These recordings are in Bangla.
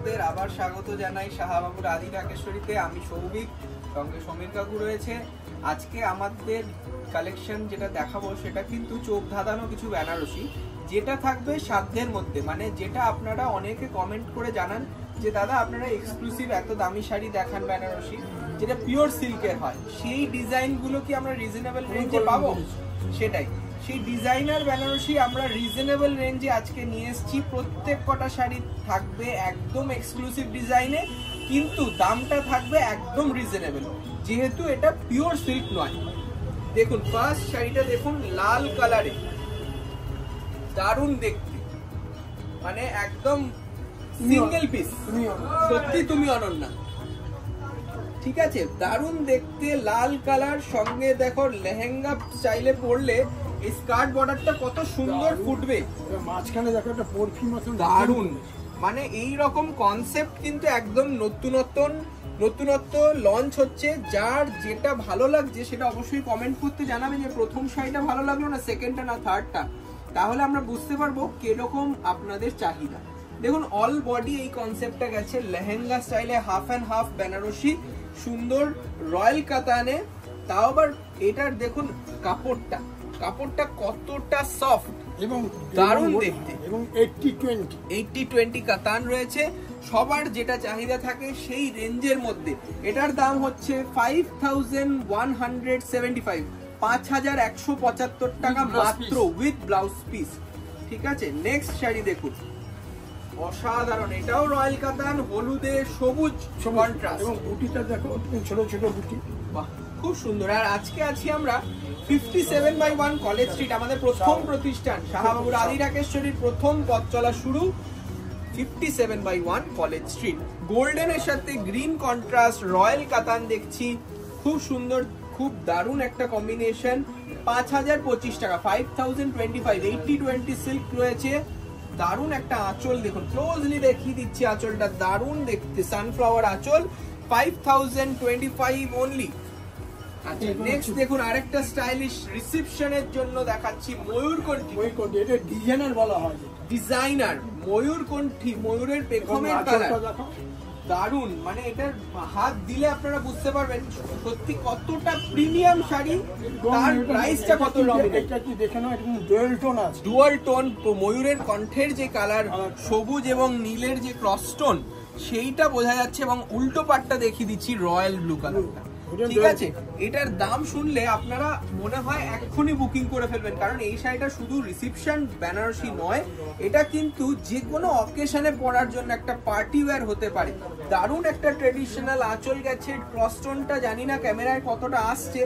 দর্শকদের আবার স্বাগত জানাই শাহবাবুর আদি ঢাকেশ্বরীতে। আমি সৌভিক, সঙ্গে সমীর কাকু রয়েছে। আজকে আমাদের কালেকশন যেটা দেখাবো সেটা কিন্তু চোখ ধাঁধানো কিছু বেনারসি, যেটা থাকবে সাধ্যের মধ্যে। মানে যেটা আপনারা অনেকে কমেন্ট করে জানান যে দাদা আপনারা এক্সক্লুসিভ এত দামি শাড়ি দেখান বেনারসি যেটা পিওর সিল্কের হয়, সেই ডিজাইনগুলো কি আমরা রিজনেবল রেঞ্জে পাবো? সেটাই, সেই ডিজাইনার বেনারসি আমরা রিজনেবল রেঞ্জে আজকে নিয়ে এসেছি। প্রত্যেক কটা শাড়ি থাকবে একদম এক্সক্লুসিভ ডিজাইনে, কিন্তু দামটা থাকবে একদম রিজনেবল, যেহেতু এটা পিওর সিল্ক নয়। দেখুন ফার্স্ট শাড়িটা দেখুন, লাল কালারে, দারুণ দেখতে, মানে একদম সিঙ্গেল পিস, সত্যি তুমি অনন্যা। ঠিক আছে, দারুণ দেখতে, লাল কালার, সঙ্গে দেখো লেহেঙ্গা স্টাইলে পরলে এই স্কার্ট বর্ডারটা কত সুন্দর ফুটবে, মাঝখানে দেখো একটা পরফিউম মতন দারুণ। মানে এই রকম কনসেপ্ট কিন্তু একদম নতুনত্ব লঞ্চ হচ্ছে। যার যেটা ভালো লাগছে সেটা অবশ্যই কমেন্ট করতে জানাবে যে প্রথম শাড়িটা ভালো লাগলো না সেকেন্ডটা না থার্ডটা, তাহলে আমরা বুঝতে পারবো কিরকম আপনাদের চাহিদা। দেখুন অল বডি এই কনসেপ্টটা গেছে লেহেঙ্গা স্টাইলে, হাফ অ্যান্ড হাফ বেনারসি, সুন্দর রয়্যাল কাতানে। তাও আবার এটার দেখুন কাপড়টা কতটা সফট এবং দারুণ দেখতে, এবং 80-20 কাতান রয়েছে। সবার যেটা চাহিদা থাকে সেই রেঞ্জের মধ্যে এটার দাম হচ্ছে 5175, 5175 টাকা মাত্র, উইথ ব্লাউজ পিস। ঠিক আছে, নেক্সট শাড়ি দেখুন, অসাধারণ, এটাও রয়্যাল কাতান, হলুদে সবুজ কন্ট্রাস্ট, এবং বুটিটা দেখো ছোট ছোট বুটি, বাহ খুব সুন্দর। আর আজকে আছি আমরা 57/1 কলেজ স্ট্রিট, আমাদের প্রথম প্রতিষ্ঠান শাহবাবুর আদি ঢাকেশ্বরীর প্রথম পথ চলা শুরু 57/1 কলেজ স্ট্রিট। গোল্ডেনের সাথে গ্রিন কন্ট্রাস্ট রয়্যাল কাতান দেখছি, খুব সুন্দর, খুব দারুণ একটা কম্বিনেশন। 5025 টাকা, 5025, 80-20 সিল্ক রয়েছে। দারুণ একটা আঁচল দেখুন, ক্লোজলি দেখিয়ে দিচ্ছি আঁচলটা, দারুণ দেখতে, সানফ্লাওয়ার আঁচল, 5025 অনলি। আচ্ছা নেক্সট দেখুন আরেকটা স্টাইলিশ রিসেপশনের জন্য দেখাচ্ছি, ময়ূরকণ্ঠী, এটা ডিজাইনার বলা হয়, ডিজাইনার ময়ূরকণ্ঠী, ময়ূরের পেখমের কালার, দারুণ। মানে এটার হাত দিলে আপনারা বুঝতে পারবেন সত্যি কতটা প্রিমিয়াম শাড়ি, তার প্রাইসটা কত রকম। এটা কি দেখে নাও, এটা ডুয়াল টোন আছে, ডুয়াল টোন, ময়ূরের কণ্ঠের যে কালার, সবুজ এবং নীলের যে ক্রস টোন, সেইটা বোঝা যাচ্ছে, এবং উল্টো পাটটা দেখিয়ে দিচ্ছি রয়্যাল ব্লু কালারটা। ঠিক আছে, এটার দাম শুনলে আপনারা মনে হয় এক্ষুনি বুকিং করে ফেলবেন, কারণ এই শাড়িটা শুধু রিসেপশন বেনারসি নয়, এটা কিন্তু যে কোনো অকেশনে পরার জন্য একটা পার্টি ওয়্যার হতে পারে। দারুণ একটা ট্রেডিশনাল আঁচল গেছে, ক্রস টোনটা জানি না ক্যামেরায় কতটা আসছে।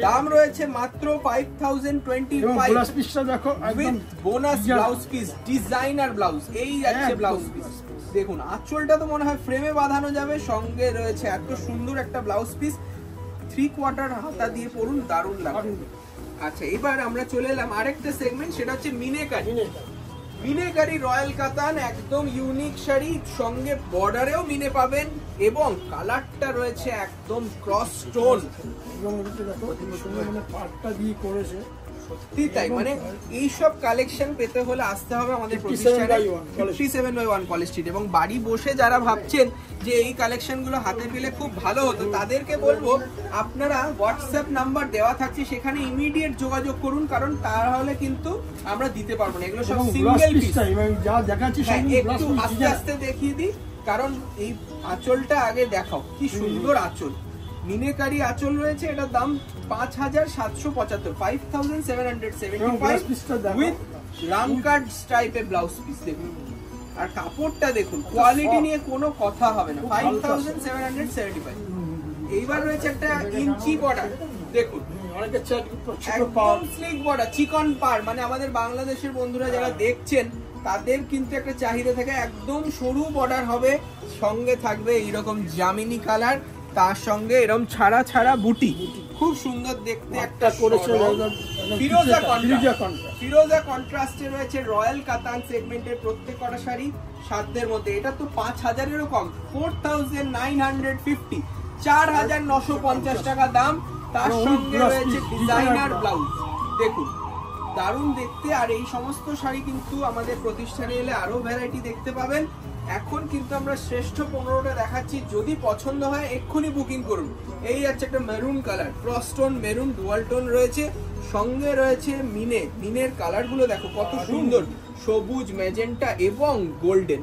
দাম রয়েছে মাত্র 5025, দেখো with bonus blouse piece, designer blouse, এই যাচ্ছে ব্লাউজ পিস। দেখুন আঁচলটা তো মনে হয় ফ্রেমে বাঁধানো যাবে, সঙ্গে রয়েছে এত সুন্দর একটা ব্লাউজ পিস, 3/4 হাতা দিয়ে পরুন, দারুণ লাগবে। আচ্ছা এবার আমরা চলে এলাম আরেকটা সেগমেন্ট, সেটা হচ্ছে মিনেকারি রয়্যাল কাতান, একদম ইউনিক শাড়ি, সঙ্গে বর্ডারেও মিনে পাবেন, এবং কালারটা রয়েছে একদম ক্রস টোন, এবং দেখো সুন্দর মানে পাটটা দিয়ে করেছে, সত্যি তাই। মানে এইসব কালেকশন পেতে হলে আসতে হবে আমাদের প্রতিষ্ঠানে 57/1 কলেজ স্ট্রিট। এবং বাড়ি বসে যারা ভাবছেন যে এই কালেকশন গুলো হাতে পেলে খুব ভালো হতো, তাদেরকে বলবো আপনারা হোয়াটসঅ্যাপ নাম্বার দেওয়া থাকছে, সেখানে ইমিডিয়েট যোগাযোগ করুন, কারণ তাহলে কিন্তু আমরা দিতে পারবো না। এগুলো সব সিঙ্গেল পিস, যা দেখাচ্ছি একটু আস্তে আস্তে দেখিয়ে দিই, কারণ এই আঁচলটা আগে দেখাও, কি সুন্দর আঁচল, মিনেকারি আঁচল রয়েছে। এটার দাম 5775, 5775, উইথ রামকাট স্ট্রাইপে ব্লাউজ পিস। দেখুন আর কাপড়টা দেখুন, কোয়ালিটি নিয়ে কোনো কথা হবে না, 5775। এইবার রয়েছে একটা ইঞ্চি বর্ডার, দেখুন একদম স্লিক বর্ডার, চিকন পার, মানে আমাদের বাংলাদেশের বন্ধুরা যারা দেখছেন তাদের কিন্তু একটা চাহিদা থাকে, একদম সরু বর্ডার হবে, সঙ্গে থাকবে এইরকম জামিনী কালার, তার সঙ্গে এরকম ছাড়া বুটি, খুব সুন্দর দেখতে একটা করেছে। ফিরোজা কন্ট্রাস্টে রয়েছে রয়্যাল কাতান সেগমেন্টের প্রত্যেকটা শাড়ি সাধ্যের মধ্যে। এটা তো 5000-এরও কম, 4950, 4950 টাকা দাম, তার সঙ্গে রয়েছে ডিজাইনার ব্লাউজ। দেখুন দারুণ দেখতে। আর এই সমস্ত শাড়ি কিন্তু আমাদের প্রতিষ্ঠানে এলে আরো ভ্যারাইটি দেখতে পাবেন। এখন কিন্তু আমরা শ্রেষ্ঠ 15টা দেখাচ্ছি, যদি পছন্দ হয় এক্ষুনি বুকিং করুন। এই আছে একটা maroon colour, cross tone maroon dual tone রয়েছে, সঙ্গে রয়েছে মিনের কালার গুলো দেখো কত সুন্দর, সবুজ, ম্যাজেন্টা এবং গোল্ডেন।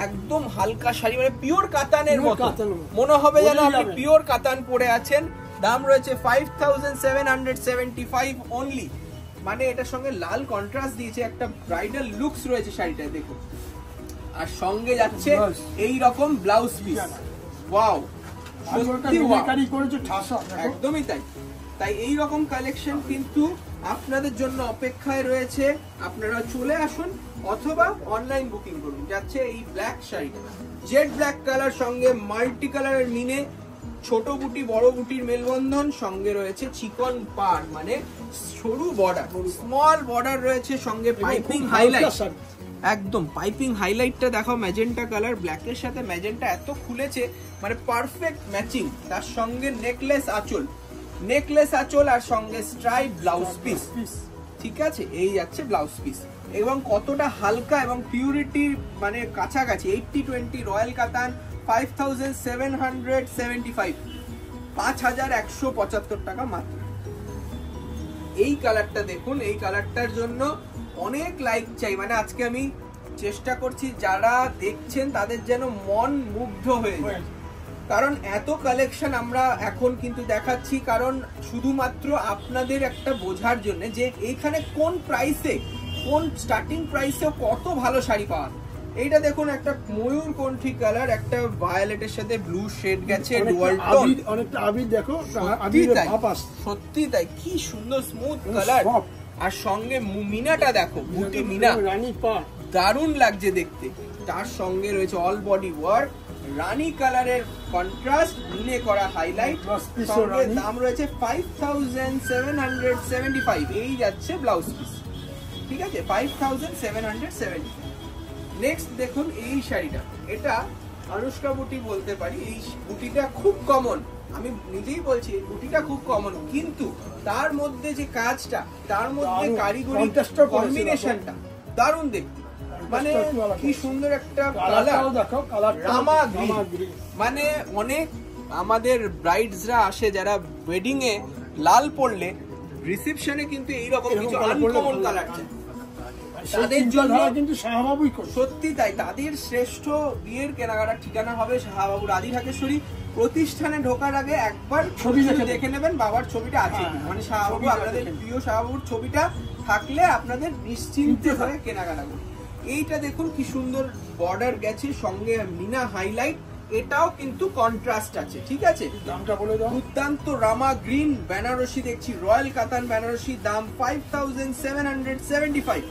একদম হালকা শাড়ি, মানে পিওর কাতানের মতো মনে হবে যেন আপনি পিওর কাতান পরে আছেন। দাম রয়েছে 5775 অনলি। মানে এটার সঙ্গে লাল কন্ট্রাস্ট দিয়েছে, একটা ব্রাইডাল লুকস রয়েছে শাড়িটায় দেখুন। আর সঙ্গে যাচ্ছে এই রকম ব্লাউজ পিস। ওয়াও, সত্যি একদমই তাই। তাই এই রকম কালেকশন কিন্তু আপনাদের জন্য অপেক্ষায় রয়েছে, আপনারা চলে আসুন অথবা অনলাইন বুকিং করুন। যাচ্ছে এই ব্ল্যাক শাড়িটা, জেড ব্ল্যাক কালার, সঙ্গে মাল্টি কালারের মিনে, ছোট বুটি বড় বুটির মেলবন্ধন, সঙ্গে রয়েছে চিকন পার মানে সরু বর্ডার, স্মল বর্ডার রয়েছে, সঙ্গে পাইপিং হাইলাইট। একদম পাইপিং হাইলাইটটা দেখো, ম্যাজেন্টা কালার, ব্ল্যাকের সাথে ম্যাজেন্টা এত খুলেছে, মানে পারফেক্ট ম্যাচিং। তার সঙ্গে নেকলেস আঁচল আর সঙ্গে স্ট্রাইপ ব্লাউজ পিস। ঠিক আছে, এই যাচ্ছে ব্লাউজ পিস। এবং কতটা হালকা এবং পিউরিটি মানে কাছাকাছি। 80-20 রয়্যাল কাতান 5775, 5175 টাকা মাত্র। এই কালারটা দেখুন, এই কালারটার জন্য অনেক লাইক চাই। মানে আজকে আমি চেষ্টা করছি যারা দেখছেন তাদের যেন মন মুগ্ধ হয়ে যায়, কারণ এত কালেকশন আমরা এখন কিন্তু দেখাচ্ছি, কারণ শুধুমাত্র আপনাদের একটা বোঝার জন্য যে এইখানে কোন প্রাইসে, কোন স্টার্টিং প্রাইসে কত ভালো শাড়ি পাওয়া। এইটা দেখুন, একটা ময়ূর কণ্ঠী কালার, একটা ভায়োলেটের সাথে ব্লু শেড গেছে, ডুয়াল টোন, অনেকটা আবির দেখো, সত্যি তাই, কি সুন্দর স্মুথ কালার। আর সঙ্গে মিনাটা দেখো, বুটি মিনা দারুণ লাগছে দেখতে। তার সঙ্গে রয়েছে অল বডি ওয়ার্ক, রানী কালারের কন্ট্রাস্ট, মিনে করা হাইলাইট, সঙ্গে দাম রয়েছে 5775। এই যাচ্ছে ব্লাউজ পিস। ঠিক আছে, 5775। নেক্সট দেখুন এই শাড়িটা, এটা অনুষ্কা বুটি বলতে পারি। এই বুটিটা খুব কমন, আমি নিজেই বলছি এই বুটিটা খুব কমন, কিন্তু তার মধ্যে যে কাজটা, তার মধ্যে কারিগরি কম্বিনেশনটা দারুণ দেখতে। মানে কি সুন্দর একটা কালার, রামা গ্রিন। মানে অনেক আমাদের ব্রাইডসরা আসে যারা ওয়েডিং এ লাল পরলে রিসেপশনে কিন্তু এইরকম কিছু আনকমন কালার চায়, তাদের জন্য কিন্তু শাহবাবু সত্যি তাই। তাদের শ্রেষ্ঠ বিয়ের কেনাকাটার ঠিকানা হবে শাহবাবু রাধি ঢাকেশ্বরী। প্রতিষ্ঠানে ঢোকার আগে একবার ছবি দেখে নেবেন, বাবার ছবিটা আছে, মানে শাহবাবু, আপনাদের প্রিয় শাহবাবুর ছবিটা থাকলে আপনাদের নিশ্চিন্তে হয়ে কেনাকাটা করুন। এইটা দেখুন কি সুন্দর বর্ডার গেছে, সঙ্গে মিনা হাইলাইট, এটাও কিন্তু কন্ট্রাস্ট আছে। ঠিক আছে, দামটা বলে দাও। দুর্দান্ত রামা গ্রিন বেনারসি দেখছি, রয়্যাল কাতান বেনারসি, দাম 5775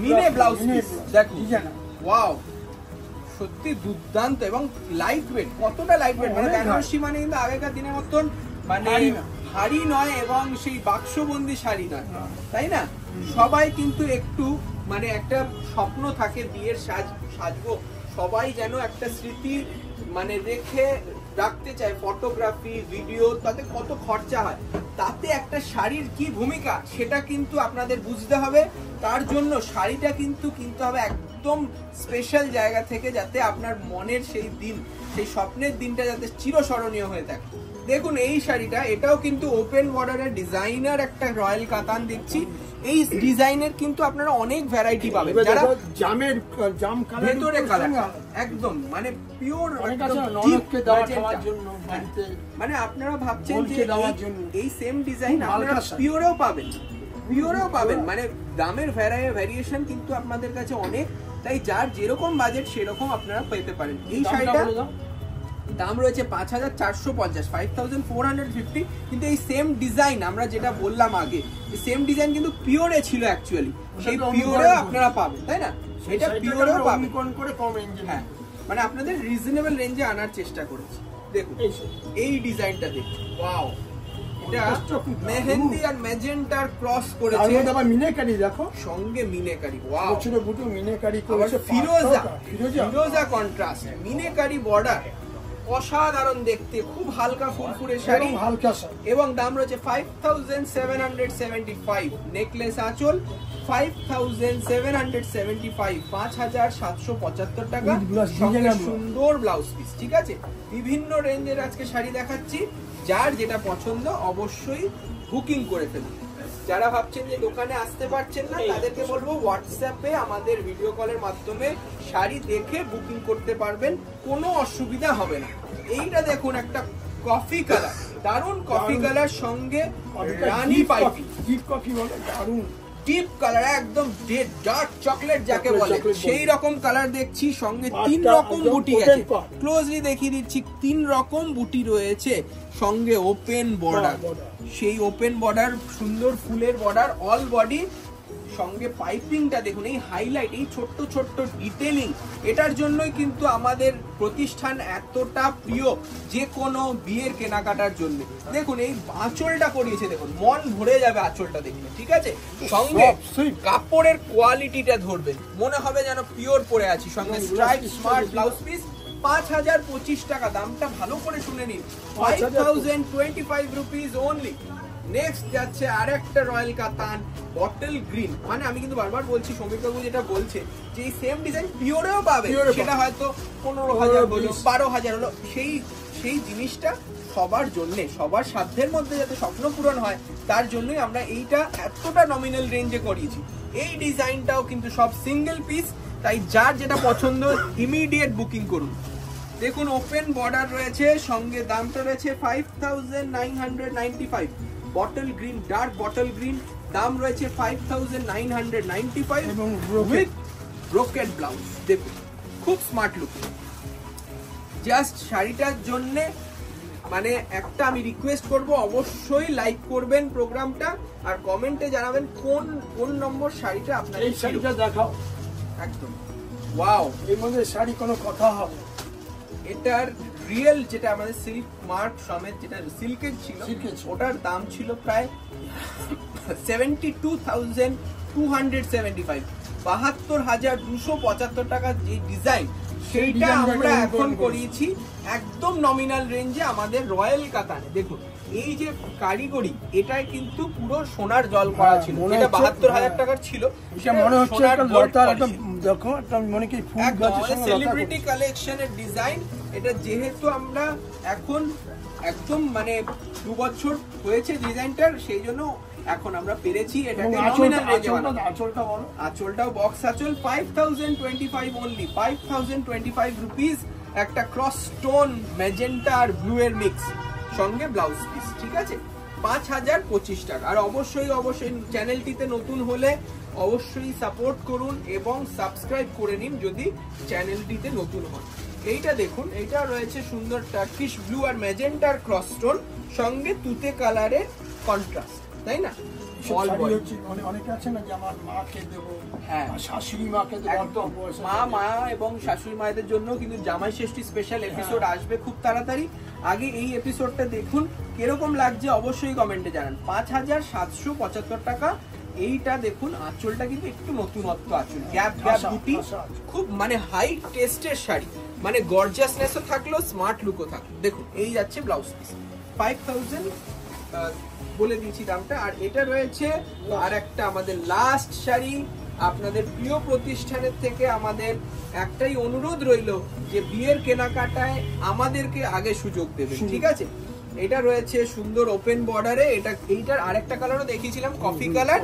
মিনে ব্লাউজ পিস। দেখুন ওয়াও, সত্যি দুর্দান্ত এবং লাইট ওয়েট। কতটা লাইট ওয়েট, মানে বেনারসি মানে কিন্তু আগেকার দিনের মতন মানে ভারী নয় এবং সেই বাক্সবন্দি শাড়ি নয়, তাই না? সবাই কিন্তু একটু মানে একটা স্বপ্ন থাকে বিয়ের সাজবো, সবাই যেন একটা স্মৃতি মানে রেখে রাখতে চায়, ফটোগ্রাফি ভিডিও, তাতে কত খরচা হয়, তাতে একটা শাড়ির কি ভূমিকা সেটা কিন্তু আপনাদের বুঝতে হবে। তার জন্য শাড়িটা কিন্তু কিনতে হবে একদম স্পেশাল জায়গা থেকে, যাতে আপনার মনের সেই দিন, সেই স্বপ্নের দিনটা যাতে চিরস্মরণীয় হয়ে থাকে। দেখুন এই শাড়িটা, এটাও কিন্তু ওপেন বর্ডারের ডিজাইনার একটা রয়্যাল কাতান দেখছি। এই ডিজাইনের কিন্তু আপনারা অনেক ভ্যারাইটি পাবেন, যারা জাম ভেতরে কালার একদম মানে পিওর, মানে আপনারা ভাবছেন যে এই সেম ডিজাইন আপনারা পিওরেও পাবেন, মানে দামের ভ্যারিয়েশন কিন্তু আপনাদের কাছে অনেক, তাই যার যেরকম বাজেট সেরকম আপনারা পেতে পারেন। এই শাড়িটা দাম রয়েছে 5450, 5450, কিন্তু এই সেম ডিজাইন আমরা যেটা বললাম আগে, সেম ডিজাইন কিন্তু পিওরে ছিল অ্যাকচুয়ালি, সেই পিওরেও আপনারা পাবেন, তাই না? এটা পিওরেও পাবেন, হ্যাঁ, মানে আপনাদের রিজনেবল রেঞ্জে আনার চেষ্টা করেছি। দেখুন এই ডিজাইনটা দেখুন, ওয়াও, এটা মেহেন্দি আর ম্যাজেন্টার ক্রস করেছে, আবার মিনেকারি দেখো, সঙ্গে মিনেকারি, ওয়াও, ছোট বুটো মিনেকারি করেছে, ফিরোজা কন্ট্রাস্ট, মিনেকারি বর্ডার, অসাধারণ দেখতে, খুব হালকা ফুরফুরে শাড়ি, হালকা শাড়ি, এবং দাম রয়েছে 5775। নেকলেস আঁচল 5775, 5775 টাকা, সঙ্গে সুন্দর ব্লাউজ পিস। ঠিক আছে, বিভিন্ন রেঞ্জের আজকে শাড়ি দেখাচ্ছি, যার যেটা পছন্দ অবশ্যই বুকিং করে ফেলুন। যারা ভাবছেন যে দোকানে আসতে পারছেন না, তাদেরকে বলবো হোয়াটসঅ্যাপে আমাদের ভিডিও কলের মাধ্যমে শাড়ি দেখে বুকিং করতে পারবেন, কোনো অসুবিধা হবে না। এইটা দেখুন, একটা কফি কালার, দারুন কফি কালার, সঙ্গে রানী পাইপি, ডিপ কফি বলে, দারুন ডিপ কালার, একদম ডার্ক চকলেট যাকে বলে সেই রকম কালার দেখছি। সঙ্গে 3 রকম বুটি আছে, ক্লোজলি দেখিয়ে দিচ্ছি, 3 রকম বুটি রয়েছে, সঙ্গে ওপেন বর্ডার, সেই ওপেন বর্ডার, সুন্দর ফুলের বর্ডার, অল বডি, সঙ্গে পাইপিংটা দেখুন, এই হাইলাইট, এই ছোট্ট ছোট্ট ডিটেলিং, এটার জন্যই কিন্তু আমাদের প্রতিষ্ঠান এতটা প্রিয়, যে কোনো বিয়ের কেনাকাটার জন্য। দেখুন এই আঁচলটা করিয়েছে, দেখুন মন ভরে যাবে আঁচলটা দেখলে। ঠিক আছে, সঙ্গে কাপড়ের কোয়ালিটিটা ধরবেন, মনে হবে যেন পিওর পরে আছি। সঙ্গে স্ট্রাইপ স্মার্ট ব্লাউজ পিস, 5025 টাকা। দামটা ভালো করে শুনে নিন, 5025 রুপিস অনলি। নেক্সট যাচ্ছে আরেকটা রয়্যাল কাতান বটল গ্রিন, মানে আমি কিন্তু বারবার বলছি, সমীর বাবু যেটা বলছে যে এই সেম ডিজাইন পিওরেও পাবে, সেটা হয়তো 15,000 হলো, 12,000 হলো, সেই জিনিসটা সবার জন্য, সবার সাধ্যের মধ্যে যাতে স্বপ্ন পূরণ হয়, তার জন্যই আমরা এইটা এতটা নমিনাল রেঞ্জে করিয়েছি। এই ডিজাইনটাও কিন্তু সব সিঙ্গেল পিস, তাই যার যেটা পছন্দ ইমিডিয়েট বুকিং করুন। দেখুন ওপেন বর্ডার রয়েছে, সঙ্গে দামটা রয়েছে 5995। Bottle green, dark bottle green, দাম রয়েছে 5995 এবং উইথ ব্রোকেড ব্লাউজ। দেখুন খুব স্মার্ট লুক। জাস্ট শাড়িটার জন্য মানে একটা আমি রিকোয়েস্ট করব, অবশ্যই লাইক করবেন প্রোগ্রামটা, আর কমেন্টে জানাবেন কোন নম্বর শাড়িটা আপনার। এই শাড়িটা দেখাও, একদম ওয়াও, এর মধ্যে শাড়ি কোনো কথা হবে। এটার রিয়েল যেটা আমাদের সিল্ক মার্ক সমেত যেটা সিল্কের ছিল, ওটার দাম ছিল প্রায় 72,275, 72,275 টাকা। যে ডিজাইন সেইটা আমরা এখন করিয়েছি একদম নমিনাল রেঞ্জে আমাদের রয়্যাল কাতানে। দেখুন এই যে কারিগরি, এটাই কিন্তু পুরো সোনার জল করা ছিল, যেটা 72,000 টাকার ছিল, এটা মনে হচ্ছে একটা লতার, একটা দেখো একটা মনে কি ফুল গাছের সঙ্গে সেলিব্রিটি কালেকশনের ডিজাইন। এটা যেহেতু আমরা এখন একদম মানে 2 বছর হয়েছে ডিজাইনটার, সেই জন্য এখন আমরা পেরেছি এটাকে নমিনাল রেঞ্জে বানাতে। আঁচলটাও বক্স আঁচল, 5025 অনলি, 5025 রুপিস। একটা ক্রস স্টোন ম্যাজেন্টা আর ব্লু এর মিক্স, সঙ্গে ব্লাউজ পিস। ঠিক আছে, 5025 টাকা। আর অবশ্যই চ্যানেলটিতে নতুন হলে অবশ্যই সাপোর্ট করুন এবং সাবস্ক্রাইব করে নিন যদি চ্যানেলটিতে নতুন হন। এইটা দেখুন, এইটা রয়েছে সুন্দর টার্কিশ ব্লু আর ম্যাজেন্টার ক্রস স্টোন, সঙ্গে তুতে কালারের কন্ট্রাস্ট, তাই না? অনেকে আছে না যে আমার মাকে দেবো, হ্যাঁ শাশুড়ি মাকে দেবো, মা এবং শাশুড়ি মায়েদের জন্য কিন্তু জামাই ষষ্ঠী স্পেশাল এপিসোড আসবে খুব তাড়াতাড়ি। আগে এই এপিসোডটা দেখুন, কিরকম লাগছে অবশ্যই কমেন্টে জানান। 5775 টাকা। এইটা দেখুন আঁচলটা কিন্তু একটু নতুনত্ব আঁচল, গ্যাপ বুটি, খুব মানে হাই টেস্টের শাড়ি, মানে গর্জিয়াসনেসও থাকলো, স্মার্ট লুকও থাকলো। দেখুন এই যাচ্ছে ব্লাউজ পিস, 5000 বলে দিয়েছি দামটা। আর এটা রয়েছে আর একটা আমাদের লাস্ট শাড়ি। আপনাদের প্রিয় প্রতিষ্ঠানের থেকে আমাদের একটাই অনুরোধ রইল যে বিয়ের কেনাকাটায় আমাদেরকে আগে সুযোগ দেবেন, ঠিক আছে? এটা রয়েছে সুন্দর ওপেন বর্ডারে, এইটার আরেকটা কালারও দেখিয়েছিলাম কফি কালার,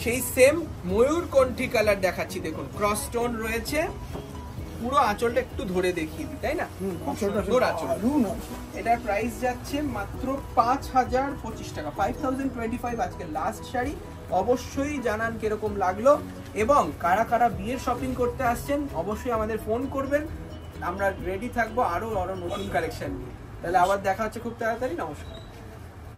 সেই সেম ময়ূরকণ্ঠী কালার দেখাচ্ছি। দেখুন ক্রস স্টোন রয়েছে, পুরো আঁচলটা একটু ধরে দেখিয়ে দিই, তাই না? সুন্দর আঁচল। এটার প্রাইস যাচ্ছে মাত্র 5025 টাকা, 5025 আজকে লাস্ট শাড়ি। অবশ্যই জানান কিরকম লাগলো, এবং কারা কারা বিয়ের শপিং করতে আসছেন অবশ্যই আমাদের ফোন করবেন, আমরা রেডি থাকবো আরো নতুন কালেকশন নিয়ে। তাহলে আবার দেখা হচ্ছে খুব তাড়াতাড়ি। নমস্কার।